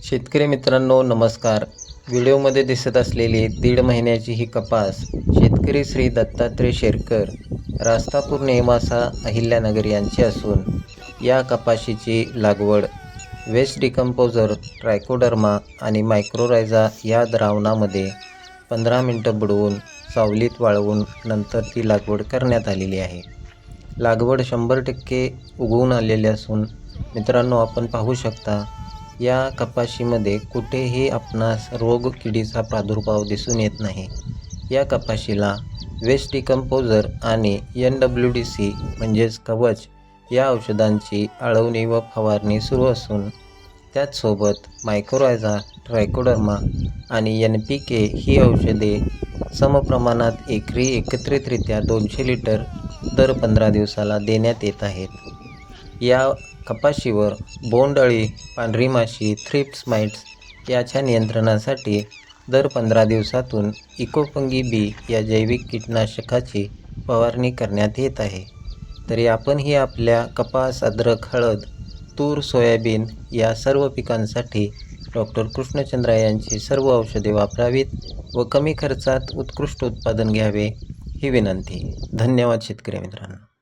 शेतकरी मित्रांनो नमस्कार. व्हिडिओमध्ये दिसत असलेली 1.5 महिन्याची ही कपास शेतकरी श्री दत्तात्रय शेरकर रास्तापूर नेमासा अहिल्यानगर यांची असून या कपाशीची लागवड वेस्ट डिकम्पोजर ट्रायकोडर्मा आणि मायक्रोरायझा या द्रावणामध्ये 15 मिनिटं बुडवून सावलीत वाळवून नंतर ती लागवड करण्यात आलेली आहे. लागवड 100% उगवून आलेली असून मित्रांनो आपण पाहू शकता या कपाशीमध्ये कुठेही आपणास रोग किडीचा प्रादुर्भाव दिसून येत नाही. या कपाशीला वेस्ट डिकम्पोजर आणि NWDC म्हणजेच कवच या औषधांची आळवणी व फवारणी सुरू असून त्याचसोबत मायक्रोरायझा, ट्रायकोडर्मा आणि NPK ही औषधे समप्रमाणात एकरी एकत्रितरित्या 200 लिटर दर 15 दिवसाला देण्यात येत आहेत. या कपाशीवर बोंडअळी, पांढरी माशी, थ्रिप्स माइट्स याच्या नियंत्रणासाठी दर 15 दिवसातून इकोफंगी बी या जैविक कीटकनाशकाची फवारणी करण्यात येत आहे. तरी आपणही आपल्या कपास, अद्रक, हळद, तूर, सोयाबीन या सर्व पिकांसाठी डॉक्टर कृष्णचंद्र यांची सर्व औषधे वापरावीत व कमी खर्चात उत्कृष्ट उत्पादन घ्यावे ही विनंती. धन्यवाद शेतकरी मित्रांनो.